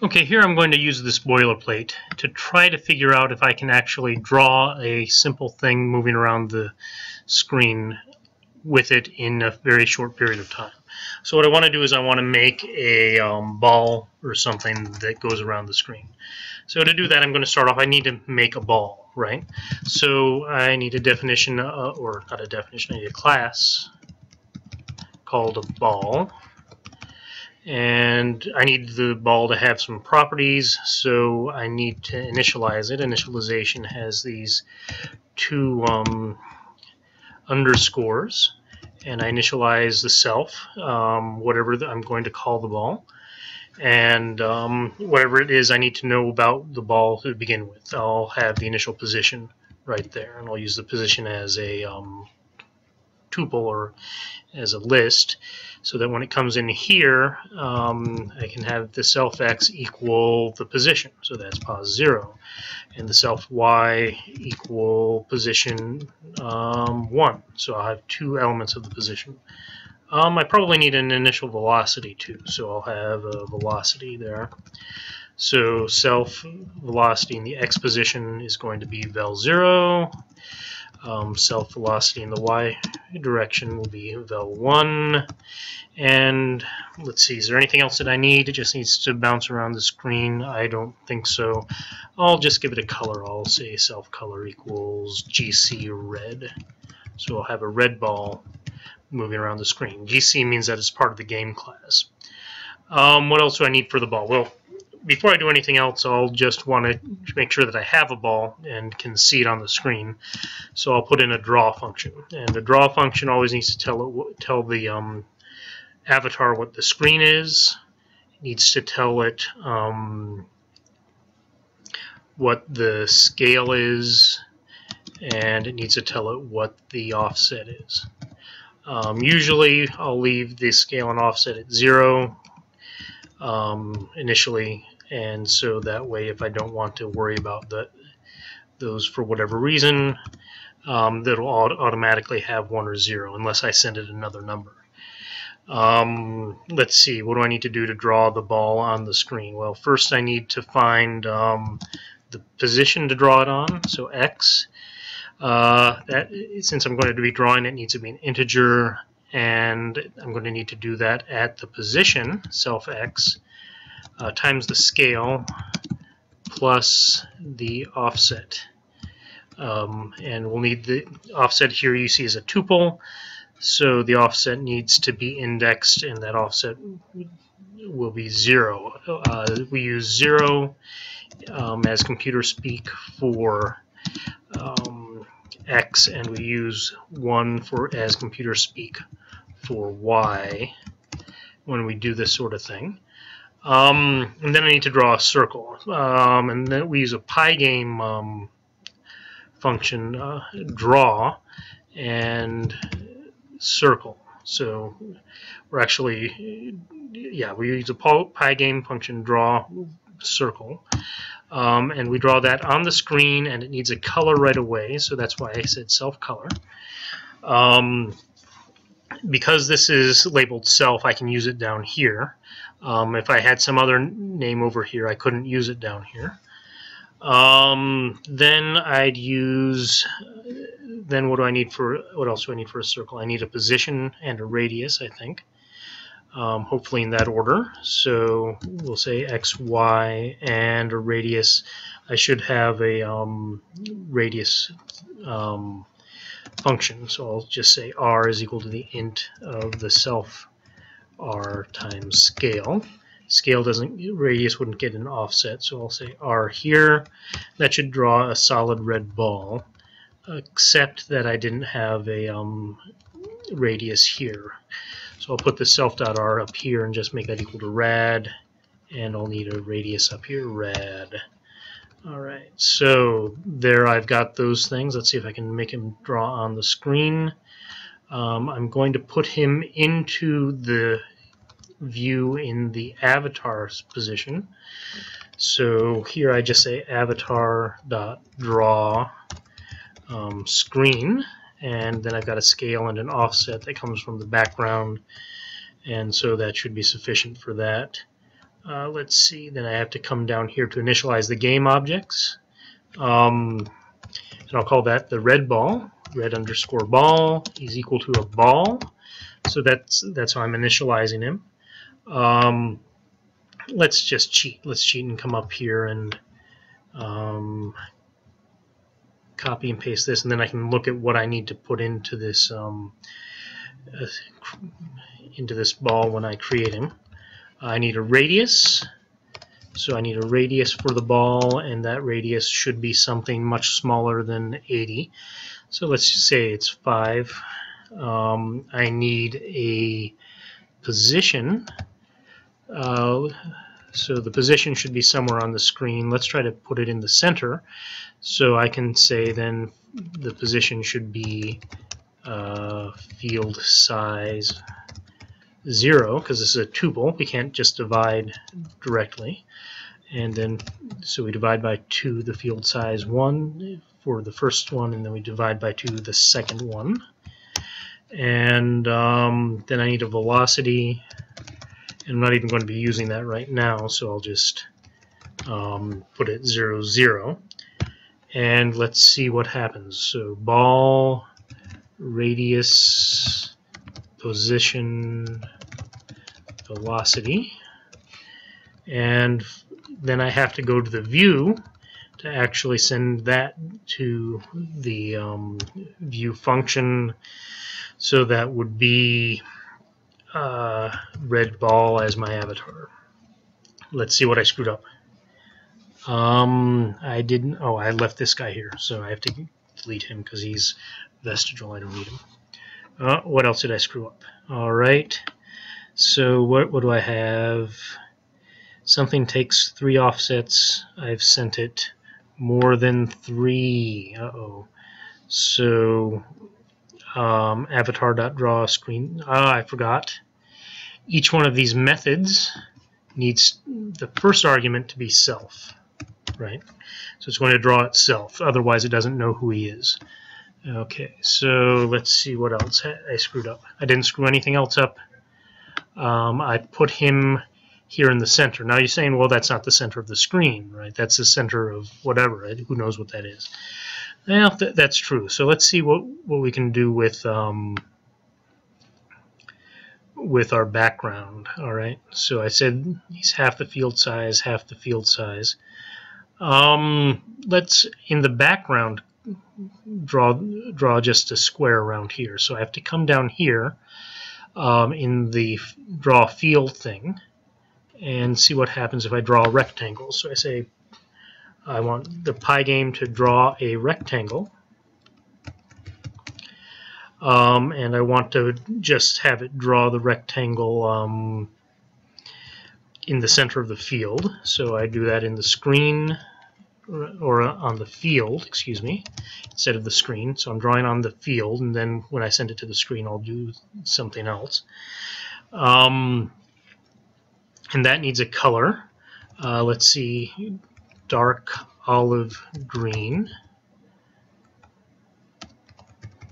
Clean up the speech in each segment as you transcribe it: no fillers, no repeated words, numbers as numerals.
Okay, here I'm going to use this boilerplate to try to figure out if I can actually draw a simple thing moving around the screen with it in a very short period of time. So what I want to do is I want to make a ball or something that goes around the screen. So to do that, I'm going to start off, I need to make a ball, right? So I need a definition, or not a definition, I need a class called a ball. And I need the ball to have some properties, so I need to initialize it. Initialization has these two underscores, and I initialize the self, whatever I'm going to call the ball, and whatever it is I need to know about the ball to begin with. I'll have the initial position right there, and I'll use the position as a tuple or as a list, so that when it comes in here, I can have the self x equal the position, so that's pos 0, and the self y equal position 1, so I'll have two elements of the position. I probably need an initial velocity too, so I'll have a velocity there. So self velocity in the x position is going to be vel 0. Self velocity in the y direction will be vel 1. And let's see, is there anything else that I need? It just needs to bounce around the screen. I don't think so. I'll just give it a color. I'll say self color equals GC red. So I'll have a red ball moving around the screen. GC means that it's part of the game class. What else do I need for the ball? Well, before I do anything else, I'll just want to make sure that I have a ball and can see it on the screen. So I'll put in a draw function, and the draw function always needs to tell the avatar what the screen is. It needs to tell it what the scale is, and it needs to tell it what the offset is. Usually I'll leave the scale and offset at 0 initially, and so that way if I don't want to worry about those for whatever reason, that'll automatically have 1 or 0 unless I send it another number. Let's see, what do I need to do to draw the ball on the screen? Well, first I need to find the position to draw it on, so x. Since I'm going to be drawing it, needs to be an integer, and I'm going to need to do that at the position, self x, times the scale plus the offset. And we'll need the offset here you see is a tuple, so the offset needs to be indexed, and that offset will be 0. We use 0 as computer speak for x, and we use 1 as computer speak for y when we do this sort of thing. And then I need to draw a circle, and then we use a Pygame function, draw and circle. So we're actually, we use a Pygame function, draw circle, and we draw that on the screen, and it needs a color right away, so that's why I said self color. Because this is labeled self, I can use it down here. If I had some other name over here, I couldn't use it down here. Then I'd use, what else do I need for a circle? I need a position and a radius, I think. Hopefully in that order. So we'll say x, y, and a radius. I should have a radius function, so I'll just say r is equal to the int of the self r times scale. Scale radius wouldn't get an offset, so I'll say r here. That should draw a solid red ball, except that I didn't have a radius here. So I'll put the self.r up here and just make that equal to rad, and I'll need a radius up here, rad. Alright, so there I've got those things. Let's see if I can make him draw on the screen. I'm going to put him into the view in the avatar's position. So here I just say avatar.draw screen, and then I've got a scale and an offset that comes from the background, and so that should be sufficient for that. let's see, then I have to come down here to initialize the game objects. And I'll call that the red ball. Red underscore ball is equal to a ball. So that's how I'm initializing him. Let's just cheat. Let's cheat and come up here and copy and paste this, and then I can look at what I need to put into this ball when I create him. I need a radius. So I need a radius for the ball, and that radius should be something much smaller than 80. So let's just say it's 5. I need a position. So the position should be somewhere on the screen. Let's try to put it in the center. So I can say then the position should be field size 0, because this is a tuple. We can't just divide directly. And then, so we divide by 2 the field size 1 for the first one, and then we divide by 2 the second one. And then I need a velocity. I'm not even going to be using that right now, so I'll just put it 0, 0. And let's see what happens. So ball, radius, position, velocity. And then I have to go to the view to actually send that to the view function. So that would be red ball as my avatar. Let's see what I screwed up. I didn't. Oh, I left this guy here, so I have to delete him because he's vestigial. I don't need him. What else did I screw up? All right. So what do I have? Something takes 3 offsets. I've sent it more than 3. Uh-oh. So avatar.draw screen. I forgot. Each one of these methods needs the first argument to be self, right? So it's going to draw itself. Otherwise, it doesn't know who he is. Okay, so let's see what else I screwed up. I didn't screw anything else up. I put him here in the center. Now you're saying, well, that's not the center of the screen, right? That's the center of whatever. Right? Who knows what that is? Well, that's true. So let's see what we can do with our background. All right. So I said he's half the field size, half the field size. Let's in the background draw just a square around here. So I have to come down here in the draw field thing and see what happens if I draw a rectangle. So I say I want the Pygame to draw a rectangle, and I want to just have it draw the rectangle in the center of the field. So I do that in the screen, or on the field, excuse me, instead of the screen. So I'm drawing on the field, and then when I send it to the screen, I'll do something else. And that needs a color. Let's see, dark olive green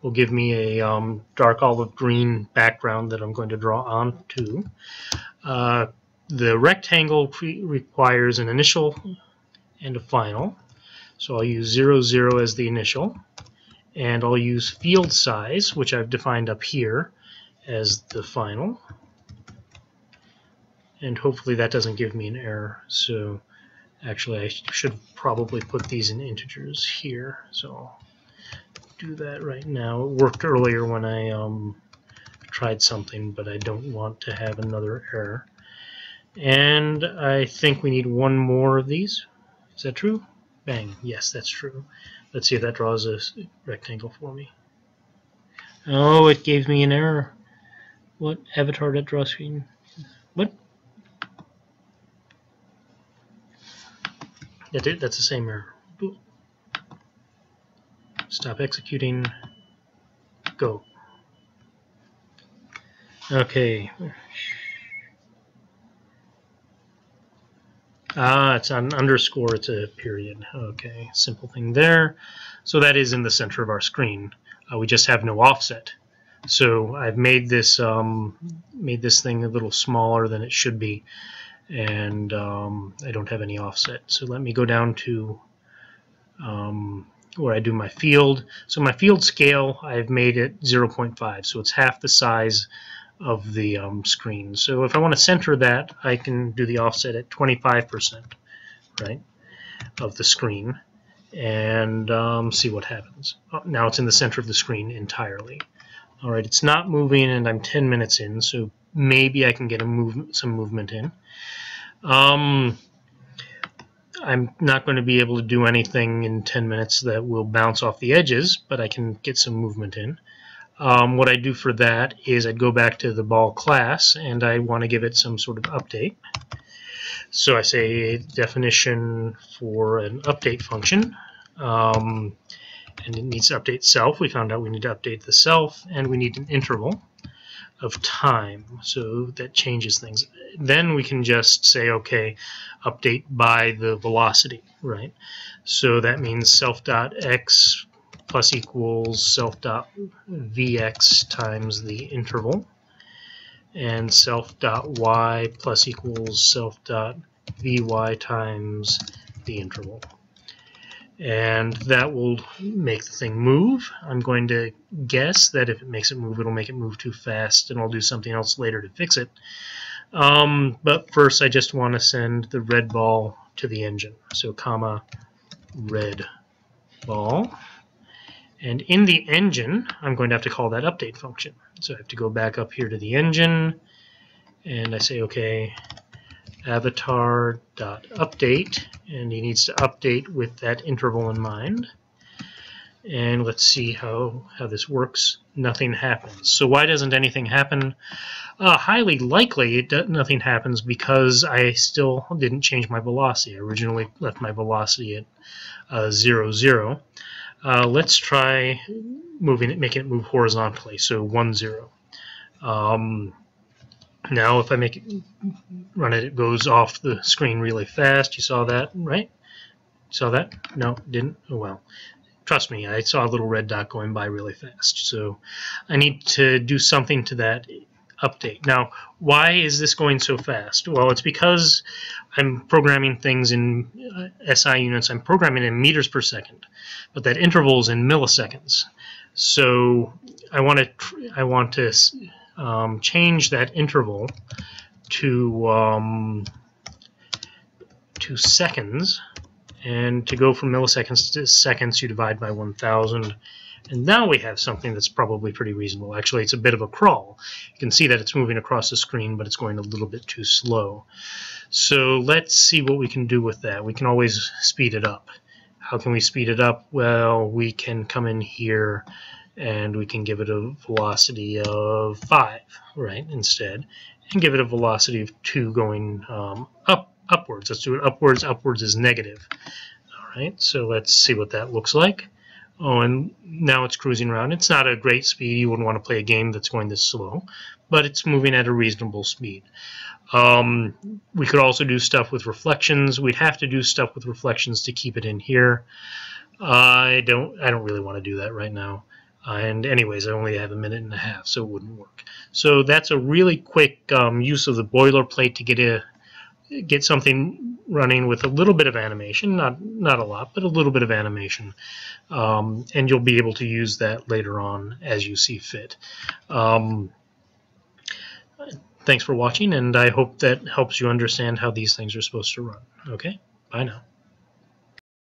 will give me a dark olive green background that I'm going to draw onto. The rectangle requires an initial and a final. So I'll use 0, 0 as the initial, and I'll use field size, which I've defined up here, as the final. And hopefully that doesn't give me an error. So actually I should probably put these in integers here. So I'll do that right now. It worked earlier when I tried something, but I don't want to have another error. And I think we need one more of these. Is that true? Bang. Yes, that's true. Let's see if that draws a rectangle for me. Oh, it gave me an error. What? Avatar.draw screen? What? That's the same error. Stop executing. Go. Okay. It's an underscore, it's a period. Okay, simple thing there. So that is in the center of our screen. We just have no offset. So I've made this thing a little smaller than it should be. and I don't have any offset. So let me go down to where I do my field. So my field scale, I've made it 0.5, so it's half the size of the screen. So if I want to center that, I can do the offset at 25%, right, of the screen, and see what happens. Oh, now it's in the center of the screen entirely. All right, it's not moving, and I'm 10 minutes in, so maybe I can get some movement in. I'm not going to be able to do anything in 10 minutes that will bounce off the edges, but I can get some movement in. What I do for that is I'd go back to the ball class, and I want to give it some sort of update. So I say definition for an update function, and it needs to update self. We found out we need to update the self, and we need an interval of time, so that changes things. Then we can just say, okay, update by the velocity, right? So that means self.x plus equals self.vx times the interval, and self.y plus equals self.vy times the interval. And that will make the thing move. I'm going to guess that if it makes it move, it'll make it move too fast, and I'll do something else later to fix it. But first, I just want to send the red ball to the engine. So comma red ball. And in the engine, I'm going to have to call that update function. So I have to go back up here to the engine, and I say, okay, avatar.update, and he needs to update with that interval in mind. And let's see how this works. Nothing happens. So why doesn't anything happen? Highly likely nothing happens because I still didn't change my velocity. I originally left my velocity at 0, 0. Let's try making it move horizontally, so 1, 0. Now if I make it run it goes off the screen really fast. You saw that, right? Saw that? No, didn't? Oh well. Trust me, I saw a little red dot going by really fast. So I need to do something to that update. Now, why is this going so fast? Well, it's because I'm programming things in SI units. I'm programming in meters per second, but that interval is in milliseconds. So I want to change that interval to seconds, and to go from milliseconds to seconds, you divide by 1,000, and now we have something that's probably pretty reasonable. Actually, it's a bit of a crawl. You can see that it's moving across the screen, but it's going a little bit too slow. So let's see what we can do with that. We can always speed it up. How can we speed it up? Well, we can come in here and we can give it a velocity of 5, right, instead, and give it a velocity of 2 going upwards. Let's do it upwards. Upwards is negative. All right, so let's see what that looks like. Oh, and now it's cruising around. It's not a great speed. You wouldn't want to play a game that's going this slow, but it's moving at a reasonable speed. We could also do stuff with reflections. We'd have to do stuff with reflections to keep it in here. I don't really want to do that right now. And anyways, I only have a minute and a half, so it wouldn't work. So that's a really quick use of the boilerplate to get something running with a little bit of animation, not a lot, but a little bit of animation, and you'll be able to use that later on as you see fit. Thanks for watching, and I hope that helps you understand how these things are supposed to run. Okay, bye now.